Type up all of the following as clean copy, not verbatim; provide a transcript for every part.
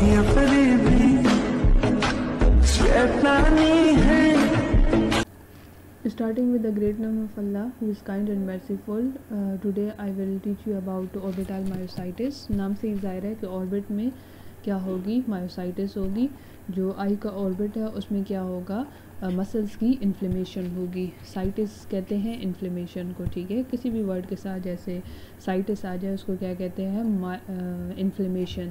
ये करीबी शैतानी है। Starting with the great name of Allah, who is kind and merciful. Today I will teach you about orbital myositis. नाम से ही ज़ाहिर है कि ऑर्बिट में क्या होगी, मायोसाइटिस होगी। जो आई का ऑर्बिट है उसमें क्या होगा, मसल्स की इन्फ्लेमेशन होगी। साइटिस कहते हैं इन्फ्लेमेशन को, ठीक है। किसी भी वर्ड के साथ जैसे साइटिस आ जाए उसको क्या कहते हैं, इन्फ्लेमेशन।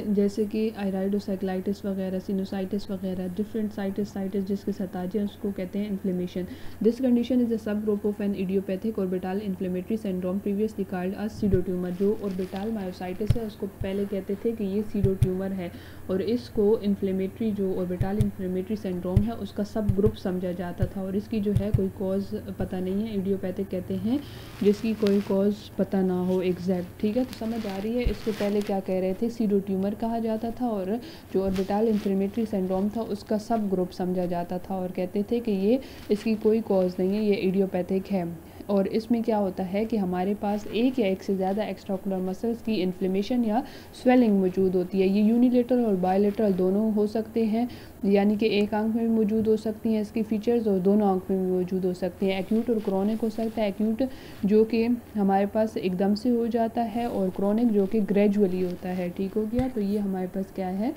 जैसे कि आयराइडोसाइक्लाइटिस वगैरह, सिनोसाइटिस वगैरह, डिफरेंट साइटिस जिसके साथ आ जाए उसको कहते हैं inflammation. This condition is a sub group of an idiopathic orbital inflammatory syndrome previously called a pseudo tumour. जो ऑर्बिटल मायोसाइटिस है उसको पहले कहते थे कि ये सीडो ट्यूमर है, और इसको इन्फ्लेमेटरी जो ऑर्बिटल इन्फ्लेमेटरी सिंड्रोम है उसका सब ग्रुप समझा जाता था। और इसकी जो है कोई कॉज पता नहीं है, इडियोपैथिक कहते हैं जिसकी कोई कॉज पता ना हो एग्जैक्ट, ठीक है। तो समझ आ रही है। इसको पहले क्या कह रहे थे, सीडो ट्यूमर कहा जाता था, और जो ऑर्बिटल इन्फ्लेमेटरी सिंड्रोम था उसका सब ग्रुप समझा जाता था, और कहते थे कि ये इसकी कोई कॉज नहीं है, ये इडियोपैथिक है। और इसमें क्या होता है कि हमारे पास एक या एक से ज़्यादा एक्स्ट्राओकुलर मसल्स की इन्फ्लेमेशन या स्वेलिंग मौजूद होती है। ये यूनिलेटरल और बायलेटरल दोनों हो सकते हैं, यानी कि एक आंख में भी मौजूद हो सकती हैं इसकी फीचर्स, और दोनों आंख में भी मौजूद हो सकती हैं। एक्यूट और क्रोनिक हो सकता है। एक्यूट जो कि हमारे पास एकदम से हो जाता है, और क्रोनिक जो कि ग्रेजुअली होता है, ठीक हो गया। तो ये हमारे पास क्या है,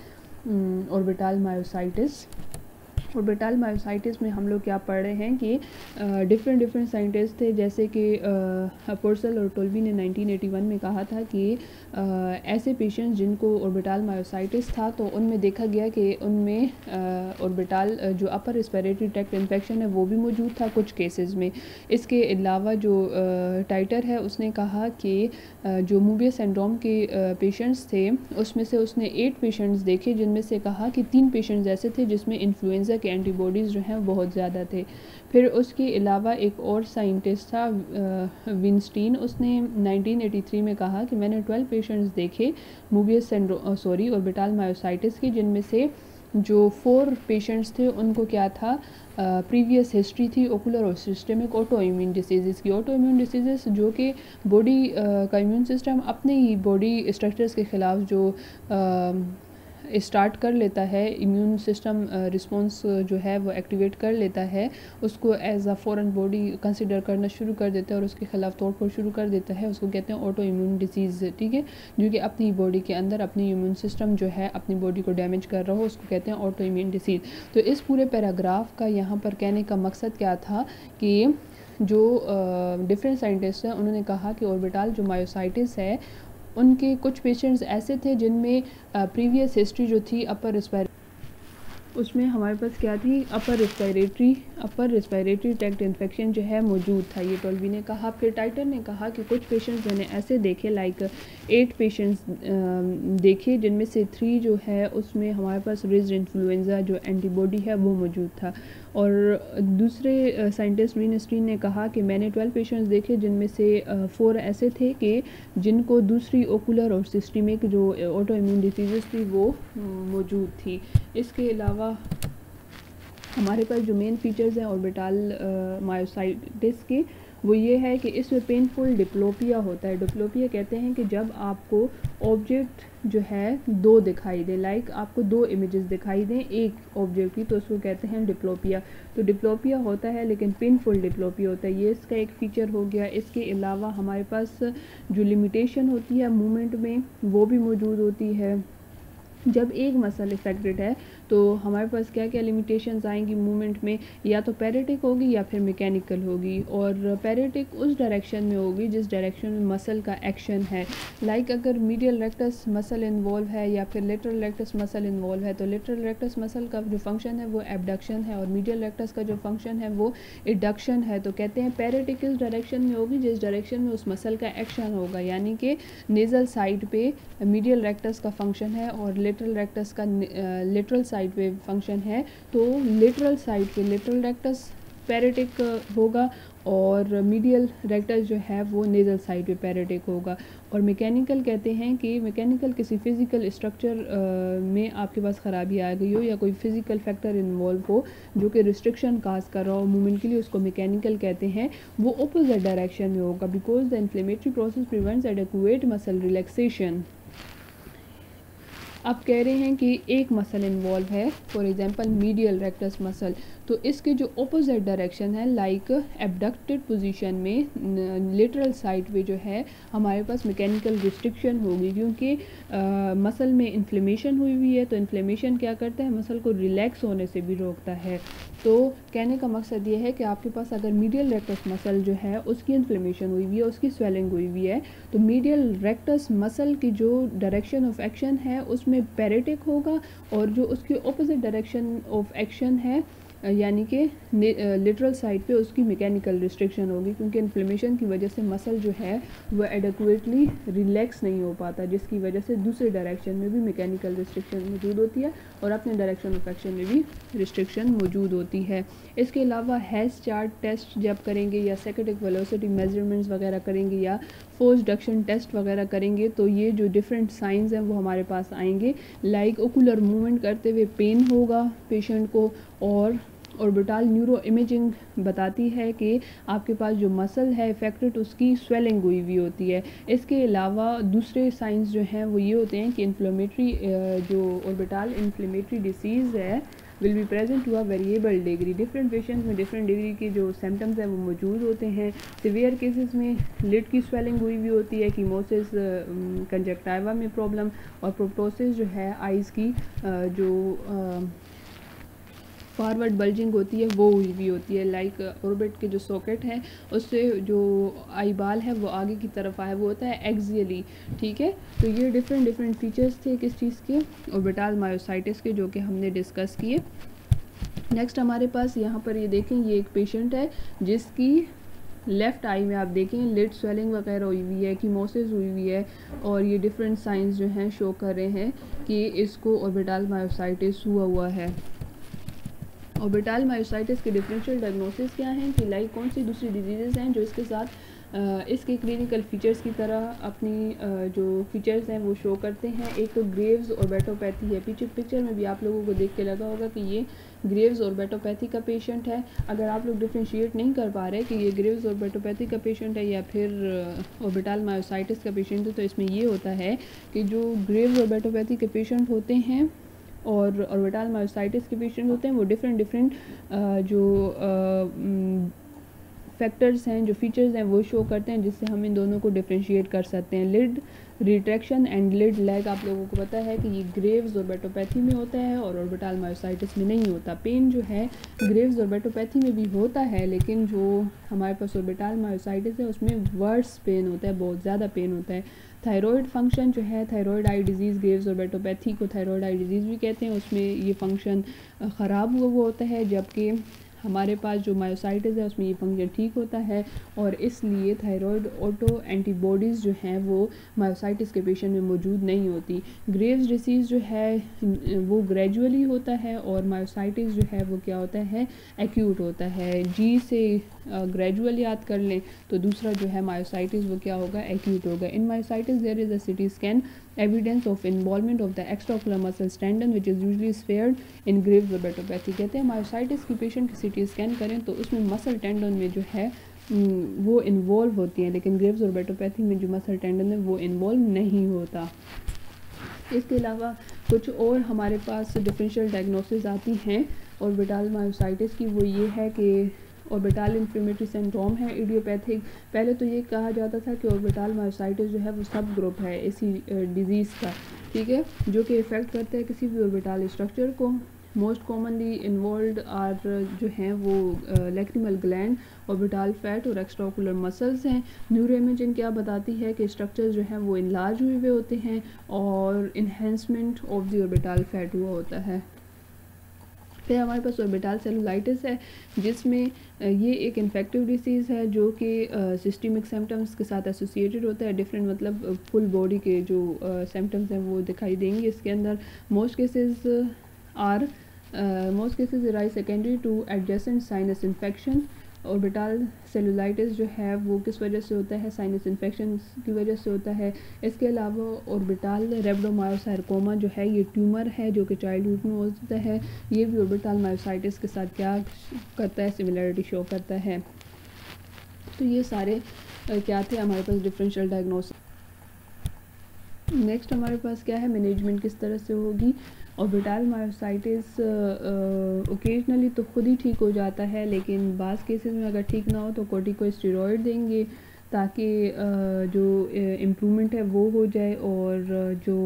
ऑर्बिटल मायोसाइटिस। ऑर्बिटल मायोसाइटिस में हम लोग क्या पढ़ रहे हैं कि डिफरेंट साइंटिस्ट थे, जैसे कि पोर्सेल और टोल्बी ने 1981 में कहा था कि ऐसे पेशेंट्स जिनको ऑर्बिटल मायोसाइटिस था तो उनमें देखा गया कि उनमें ऑर्बिटल जो अपर रेस्पिरेटरी ट्रैक्ट इन्फेक्शन है वो भी मौजूद था कुछ केसेस में। इसके अलावा जो टाइटर है उसने कहा कि जो मूबियस सिंड्रोम के पेशेंट्स थे उसमें से उसने 8 पेशेंट्स देखे, जिनमें से कहा कि 3 पेशेंट्स ऐसे थे जिसमें इन्फ्लुएंजा के एंटीबॉडीज़ जो हैं बहुत ज़्यादा थे। फिर उसके अलावा एक और साइंटिस्ट था विंस्टीन, उसने 1983 में कहा कि मैंने 12 पेशेंट्स देखे मूबियस सिंड्रोम ऑर्बिटल मायोसाइटिस के, जिनमें से जो 4 पेशेंट्स थे उनको क्या था, प्रीवियस हिस्ट्री थी ओकुलर और सिस्टमिक ऑटो इम्यून डिसीज़ की। ऑटो इम्यून डिसीज़ जो कि बॉडी का इम्यून सिस्टम अपने ही बॉडी स्ट्रक्चर्स के ख़िलाफ़ जो स्टार्ट कर लेता है, इम्यून सिस्टम रिस्पॉन्स जो है वो एक्टिवेट कर लेता है, उसको as a foreign body consider करना शुरू कर देता है और उसके ख़िलाफ़ तोड़फोड़ शुरू कर देता है, उसको कहते हैं ऑटो इम्यून डिसीज़, ठीक है। जो कि अपनी बॉडी के अंदर अपनी इम्यून सिस्टम जो है अपनी बॉडी को डैमेज कर रहा हो उसको कहते हैं ऑटो इम्यून डिसीज़। तो इस पूरे पैराग्राफ का यहाँ पर कहने का मकसद क्या था कि जो डिफरेंट साइंटिस्ट हैं उन्होंने कहा कि ऑर्बिटल जो मायोसाइटिस है उनके कुछ पेशेंट्स ऐसे थे जिनमें प्रीवियस हिस्ट्री जो थी अपर रेस्पिरेटरी, उसमें हमारे पास क्या थी, अपर रेस्पिरेटरी ट्रैक्ट इन्फेक्शन जो है मौजूद था, ये टोल्बी ने कहा। फिर टाइटर ने कहा कि कुछ पेशेंट्स मैंने ऐसे देखे, लाइक 8 पेशेंट्स देखे, जिनमें से 3 जो है उसमें हमारे पास रेज्ड इन्फ्लुएंजा जो एंटीबॉडी है वो मौजूद था। और दूसरे साइंटिस्ट विंस्टीन ने कहा कि मैंने 12 पेशेंट्स देखे, जिनमें से 4 ऐसे थे कि जिनको दूसरी ओकुलर और सिस्टमिक जो ऑटो इम्यून डिसीज़ थी वो मौजूद थी। इसके अलावा हमारे पास जो मेन फीचर्स हैं ऑर्बिटल मायोसाइटिस के वो ये है कि इसमें पेनफुल डिप्लोपिया होता है। डिप्लोपिया कहते हैं कि जब आपको ऑब्जेक्ट जो है 2 दिखाई दे, लाइक आपको 2 इमेजेस दिखाई दें एक ऑब्जेक्ट की, तो उसको कहते हैं डिप्लोपिया। तो डिप्लोपिया होता है लेकिन पेनफुल डिप्लोपिया होता है, ये इसका एक फ़ीचर हो गया। इसके अलावा हमारे पास जो लिमिटेशन होती है मूवमेंट में वो भी मौजूद होती है। जब एक मसल इफेक्टेड है तो हमारे पास क्या क्या लिमिटेशंस आएंगी मूवमेंट में, या तो पैरेटिक होगी या फिर मैकेनिकल होगी। और पैरेटिक उस डायरेक्शन में होगी जिस डायरेक्शन में मसल का एक्शन है, लाइक अगर मीडियल रेक्टस मसल इन्वॉल्व है या फिर लेटरल रेक्टस मसल इन्वॉल्व है, तो लेटरल रेक्टस मसल का जो फंक्शन है वो एबडक्शन है, और मीडियल रेक्टस का जो फंक्शन है वो इडक्शन है। तो कहते हैं पैरेटिक इस डायरेक्शन में होगी जिस डायरेक्शन में उस मसल का एक्शन होगा, यानी कि नेज़ल साइड पे मीडियल रेक्टस का फंक्शन है और लेटरल रेक्टस का लेटरल साइड पे फंक्शन है। तो लेटरल साइड पे लेटरल रेक्टस पैरेटिक होगा, और मीडियल रेक्टस जो है वो नेज़ल साइड पे पैरेटिक होगा। और मैकेनिकल कहते हैं कि मैकेनिकल किसी फिज़िकल स्ट्रक्चर में आपके पास ख़राबी आ गई हो या कोई फिज़िकल फैक्टर इन्वॉल्व हो जो कि रिस्ट्रिक्शन काज कर रहा हो मूवमेंट के लिए, उसको मैकेनिकल कहते हैं। वो अपोजिट डायरेक्शन में होगा because the inflammatory process prevents adequate muscle relaxation. आप कह रहे हैं कि एक मसल इन्वॉल्व है, for example medial rectus muscle, तो इसके जो अपोजिट डायरेक्शन है लाइक एबडक्टेड पोजीशन में लेटरल साइड पे जो है हमारे पास मैकेनिकल रिस्ट्रिक्शन होगी, क्योंकि मसल में इन्फ्लेमेशन हुई है। तो इन्फ्लेमेशन क्या करता है, मसल को रिलैक्स होने से भी रोकता है। तो कहने का मकसद ये है कि आपके पास अगर मीडियल रेक्टस मसल जो है उसकी इन्फ्लेमेशन हुई हुई है, उसकी स्वेलिंग हुई हुई है, तो मीडियल रेक्टस मसल की जो डायरेक्शन ऑफ एक्शन है उसमें पैरेटिक होगा, और जो उसकी ऑपोजिट डायरेक्शन ऑफ एक्शन है यानी कि लिटरल साइड पे उसकी मैकेनिकल रिस्ट्रिक्शन होगी, क्योंकि इन्फ्लेमेशन की वजह से मसल जो है वह एडेक्वेटली रिलैक्स नहीं हो पाता, जिसकी वजह से दूसरे डायरेक्शन में भी मैकेनिकल रिस्ट्रिक्शन मौजूद होती है और अपने डायरेक्शन ऑफ एक्शन में भी रिस्ट्रिक्शन मौजूद होती है। इसके अलावा हेस चार्ट टेस्ट जब करेंगे या सेकेटिक वेलोसिटी मेजरमेंट्स वगैरह करेंगे या फोर्स डक्शन टेस्ट वगैरह करेंगे, तो ये जो डिफरेंट साइंस हैं वो हमारे पास आएंगे। लाइक ओकुलर मूवमेंट करते हुए पेन होगा पेशेंट को, और ऑर्बिटल न्यूरो इमेजिंग बताती है कि आपके पास जो मसल है इफेक्टेड उसकी स्वेलिंग हुई हुई होती है। इसके अलावा दूसरे साइंस जो हैं वो ये होते हैं कि इन्फ्लेमेटरी जो ऑर्बिटल इन्फ्लेमेटरी डिसीज़ है will be present to a variable degree. Different patients में डिफरेंट डिग्री के जो सिम्टम्स हैं वो मौजूद होते हैं। सिवियर केसेस में लिड की स्वेलिंग हुई हुई होती है, कीमोसिस, कंजक्टिवा में प्रॉब्लम, और प्रोप्टोसिस जो है आइज़ की जो फॉरवर्ड बल्जिंग होती है वो हुई भी होती है। लाइक ऑर्बिट के जो सॉकेट है उससे जो आई बाल है वो आगे की तरफ आया वो होता है एक्सियली, ठीक है। तो ये डिफरेंट फीचर्स थे किस चीज़ के, ऑर्बिटल मायोसाइटिस के, जो कि हमने डिस्कस किए। नेक्स्ट हमारे पास यहाँ पर ये देखें, ये एक पेशेंट है जिसकी लेफ़्ट आई में आप देखें लिड स्वेलिंग वगैरह हुई हुई है, कीमोसिस हुई हुई है, और ये डिफरेंट साइंस जो हैं शो कर रहे हैं कि इसको ऑर्बिटल मायोसाइटिस हुआ है। ऑर्बिटल मायोसाइटिस के डिफरेंशियल डायग्नोसिस क्या हैं कि लाइक कौन सी दूसरी डिजीज़ हैं जो इसके साथ इसके क्लिनिकल फीचर्स की तरह अपनी जो फीचर्स हैं वो शो करते हैं। एक तो ग्रेव्स ऑर्बिटोपैथी है। पीछे पिक्चर में भी आप लोगों को देख के लगा होगा कि ये ग्रेव्स ऑर्बिटोपैथी का पेशेंट है। अगर आप लोग डिफ्रेंशिएट नहीं कर पा रहे कि ये ग्रेव्स ऑर्बिटोपैथी का पेशेंट है या फिर ऑर्बिटल मायोसाइटिस का पेशेंट है, तो इसमें ये होता है कि जो ग्रेव्स ऑर्बिटोपैथी के पेशेंट होते हैं और ऑर्बिटल मायोसाइटिस के पेशेंट होते हैं वो डिफरेंट जो फैक्टर्स हैं, जो फीचर्स हैं वो शो करते हैं, जिससे हम इन दोनों को डिफरेंशिएट कर सकते हैं। Lid retraction and lid lag आप लोगों को पता है कि ये ग्रेव्स ऑर्बिटोपैथी में होता है और ऑर्बिटल मायोसाइटिस में नहीं होता। पेन जो है ग्रेव्स ऑर्बिटोपैथी में भी होता है, लेकिन जो हमारे पास ऑर्बिटल मायोसाइटिस है उसमें वर्स पेन होता है, बहुत ज़्यादा पेन होता है। थायराइड फंक्शन जो है, थायराइड आई डिजीज़, ग्रेव्स ऑर्बिटोपैथी को थायराइड आई डिजीज़ भी कहते हैं, उसमें ये फंक्शन ख़राब हुआ होता है, जबकि हमारे पास जो मायोसाइटिस है उसमें ये फंक्शन ठीक होता है, और इसलिए थायराइड ऑटो एंटीबॉडीज़ जो हैं वो मायोसाइटिस के पेशेंट में मौजूद नहीं होती। ग्रेव्स डिसीज़ जो है वो ग्रेजुअली होता है और मायोसाइटिस जो है वो क्या होता है, एक्यूट होता है। जी से ग्रेजुअल याद कर लें तो दूसरा जो है मायोसाइटिस वो क्या होगा, एक्यूट होगा। In myositis there is a CT scan evidence of involvement of the extraocular muscle tendon which is usually spared in Graves orbitopathy. कहते हैं मायोसाइटिस की पेशेंट की सीटी स्कैन करें तो उसमें मसल टेंडन में जो है वो इन्वॉल्व होती हैं, लेकिन ग्रेव्स ऑर्बिटोपैथी में जो मसल टेंडन है वो इन्वॉल्व नहीं होता। इसके अलावा कुछ और हमारे पास डिफरेंशियल डायग्नोसिस आती हैं ऑर्बिटल मायोसाइटिस की, वो ये है कि ऑर्बिटल इन्फ्लेमेटरी सिंड्रोम है इडियोपैथिक। पहले तो ये कहा जाता था कि ऑर्बिटल मायोसाइटिस जो है वो सब ग्रुप है इसी डिजीज़ का, ठीक है, जो कि इफ़ेक्ट करता है किसी भी ऑर्बिटल स्ट्रक्चर को। मोस्ट कॉमनली इन्वॉल्व आर जो हैं वो लैक्रिमल ग्लैंड, ऑर्बिटल फैट और एक्स्ट्राओकुलर मसल्स हैं। न्यूरो इमेजिंग क्या बताती है कि स्ट्रक्चर्स जो हैं वो इनलार्ज हुए हुए होते हैं और enhancement of the orbital fat हुआ होता है। फिर हमारे पास ऑर्बिटल सेलुलाइटिस है, जिसमें ये एक इन्फेक्टिव डिसीज़ है जो कि सिस्टमिक सिम्टम्स के साथ एसोसिएटेड होता है। डिफरेंट मतलब फुल बॉडी के जो सिम्टम्स हैं वो दिखाई देंगे इसके अंदर। Most cases are most cases arise secondary to adjacent sinus infection. Orbital cellulitis जो है वो किस वजह से होता है, साइनस इन्फेक्शन की वजह से होता है। इसके अलावा ऑर्बिटल रेब्डोमायोसार्कोमा जो है ये ट्यूमर है जो कि चाइल्डहुड में होता है, ये भी ऑर्बिटल मायोसाइटिस के साथ क्या करता है, सिमिलरिटी शो करता है। तो ये सारे क्या थे हमारे पास डिफरेंशियल डायग्नोसिस। नेक्स्ट हमारे पास क्या है, मैनेजमेंट किस तरह से होगी। ऑर्बिटल मायोसाइटिस ओकेजनली तो खुद ही ठीक हो जाता है, लेकिन बाज़ केसेस में अगर ठीक ना हो तो कॉर्टिकोस्टेरॉइड देंगे ताकि जो इम्प्रूवमेंट है वो हो जाए और जो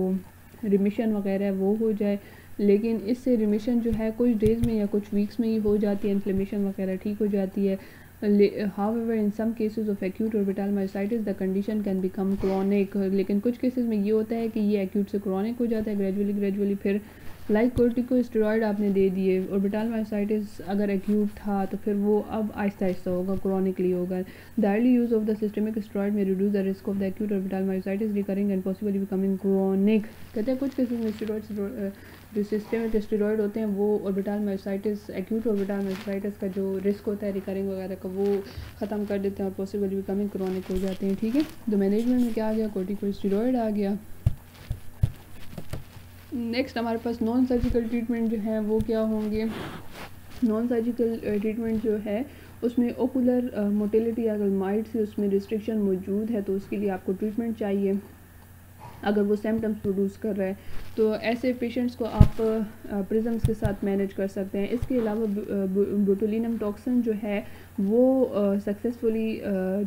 रिमिशन वगैरह है वो हो जाए। लेकिन इससे रिमिशन जो है कुछ डेज़ में या कुछ वीक्स में ही हो जाती है, इन्फ्लेमेशन वगैरह ठीक हो जाती है। However, in some cases of acute orbital myositis, the condition can become chronic. लेकिन कुछ केसेस में ये होता है कि ये acute से chronic हो जाता है ग्रेजुअली फिर लाइक कोर्टिकोस्टेरॉइड आपने दे दिए। ऑर्बिटल मायोसाइटिस अगर एक्यूट था तो फिर वो अब आहिस्ता आहिस्ता होगा, क्रोनिकली होगा। The early use of the systemic steroid may reduce the risk of the acute orbital myositis recurring and possibly becoming chronic. कहते हैं कुछ केसेस में स्टेरॉइड जो सिस्टमिक स्टेरॉइड होते हैं वो orbital myositis, acute orbital myositis का जो रिस्क होता है रिकरिंग वगैरह का वो ख़त्म कर देते हैं और पॉसिबली बिकमिंग क्रोनिक हो जाते हैं। ठीक है, तो मैनेजमेंट में क्या आ गया, कोर्टिकोस्टेरॉइड आ गया। नेक्स्ट हमारे पास नॉन सर्जिकल ट्रीटमेंट जो है वो क्या होंगे। नॉन सर्जिकल ट्रीटमेंट जो है उसमें ओकुलर मोटिलिटी अगर माइल्ड से उसमें रिस्ट्रिक्शन मौजूद है तो उसके लिए आपको ट्रीटमेंट चाहिए अगर वो सिम्टम्स प्रोड्यूस कर रहा है, तो ऐसे पेशेंट्स को आप प्रिज्म्स के साथ मैनेज कर सकते हैं। इसके अलावा बोटुलिनम टॉक्सिन जो है वो सक्सेसफुली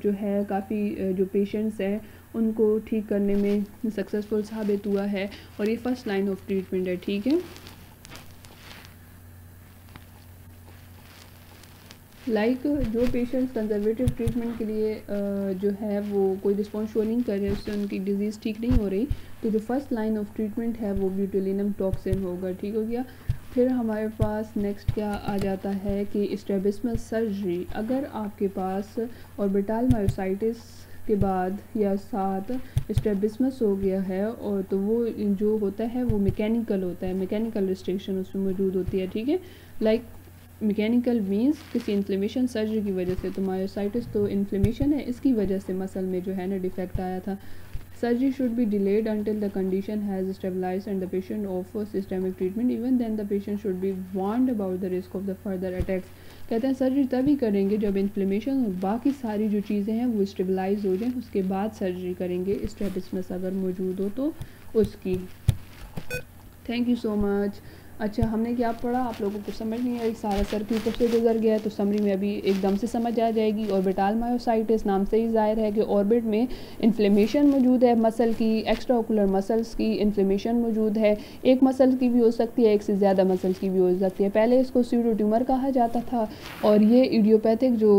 जो है काफ़ी जो पेशेंट्स हैं उनको ठीक करने में सक्सेसफुल साबित हुआ है और ये फर्स्ट लाइन ऑफ ट्रीटमेंट है। ठीक है, जो पेशेंट्स कंजर्वेटिव ट्रीटमेंट के लिए जो है वो कोई रिस्पॉन्स शो नहीं कर रहे, उससे उनकी डिजीज़ ठीक नहीं हो रही, तो जो फर्स्ट लाइन ऑफ ट्रीटमेंट है वो बोटुलिनम टॉक्सिन होगा। ठीक हो गया। फिर हमारे पास नेक्स्ट क्या आ जाता है कि स्ट्रैबिस्मस सर्जरी। अगर आपके पास ऑर्बिटल मायोसाइटिस के बाद या साथ स्ट्रैबिस्मस हो गया है और तो वो जो होता है वो मैकेनिकल होता है, मैकेनिकल रिस्ट्रिक्शन उसमें मौजूद होती है। ठीक है, मैकेनिकल मीन्स किसी इन्फ्लेमेशन सर्जरी की वजह से, तो मायोसाइटिस तो इन्फ्लेमेशन है, इसकी वजह से मसल में जो है ना डिफेक्ट आया था। Surgery should be delayed until the condition has stabilized and the patient offers systemic treatment. Even then the patient should be warned about the risk of the further attacks. कहते हैं surgery तभी करेंगे जब inflammation और बाकी सारी जो चीज़ें हैं वो स्टेबलाइज हो जाएं, उसके बाद सर्जरी करेंगे स्ट्रैबिस्मस अगर मौजूद हो तो उसकी। Thank you so much. अच्छा, हमने क्या पढ़ा, आप लोगों को समझ नहीं आई, सारा सर के ऊपर से गुजर गया, तो समरी में अभी एकदम से समझ आ जाएगी। ऑर्बिटल मायोसाइटिस नाम से ही जाहिर है कि ऑर्बिट में इन्फ्लेमेशन मौजूद है, मसल की, एक्स्ट्रा ओकुलर मसल्स की इन्फ्लेमेशन मौजूद है। एक मसल की भी हो सकती है, एक से ज़्यादा मसल्स की भी हो सकती है। पहले इसको स्यूडो ट्यूमर कहा जाता था और ये इडियोपैथिक जो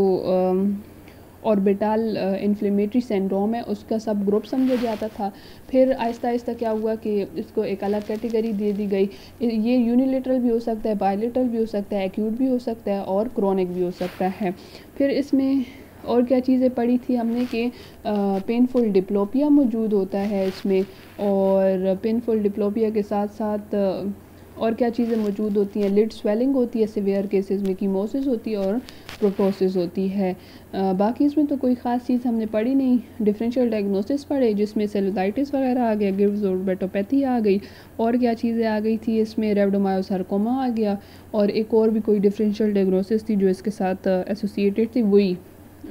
ऑर्बिटल इन्फ्लेमेटरी सिंड्रोम है उसका सब ग्रुप समझा जाता था। फिर आहिस्ता आहिस्ता क्या हुआ कि इसको एक अलग कैटेगरी दे दी गई। ये यूनिलेटरल भी हो सकता है, बायलेटरल भी हो सकता है, एक्यूट भी हो सकता है और क्रोनिक भी हो सकता है। फिर इसमें और क्या चीज़ें पढ़ी थी हमने कि पेनफुल डिप्लोपिया मौजूद होता है इसमें, और पेनफुल डिप्लोपिया के साथ साथ और क्या चीज़ें मौजूद होती हैं, लिड स्वेलिंग होती है, सिवियर केसेस में कीमोसिस होती है और प्रोटोसिस होती है। बाकी इसमें तो कोई ख़ास चीज़ हमने पढ़ी नहीं। डिफरेंशियल डायग्नोसिस पढ़े जिसमें सेलुलाइटिस वगैरह आ गया, गिव्स ऑर्बिटोपैथी आ गई, और क्या चीज़ें आ गई थी इसमें, रेब्डोमायोसार्कोमा आ गया, और एक और भी कोई डिफरेंशियल डायग्नोसिस थी जो इसके साथ एसोसिएटेड थी, वही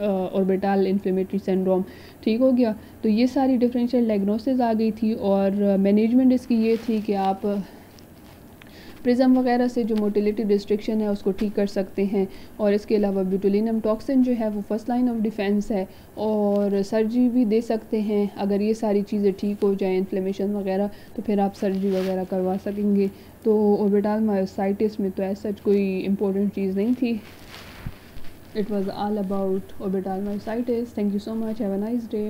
ऑर्बिटल इन्फ्लेमेटरी सिंड्रोम। ठीक हो गया। तो ये सारी डिफरेंशियल डायग्नोसिस आ गई थी और मैनेजमेंट इसकी ये थी कि आप प्रिज्म वगैरह से जो मोटिलिटी रिस्ट्रिक्शन है उसको ठीक कर सकते हैं, और इसके अलावा बोटुलिनम टॉक्सिन जो है वो फर्स्ट लाइन ऑफ डिफेंस है, और सर्जरी भी दे सकते हैं अगर ये सारी चीज़ें ठीक हो जाएं, इन्फ्लेमेशन वगैरह, तो फिर आप सर्जरी वगैरह करवा सकेंगे। तो ऑर्बिटल मायोसाइटिस में तो ऐसा कोई इम्पोर्टेंट चीज़ नहीं थी। It was all about orbital myositis. Thank you so much, have a nice day.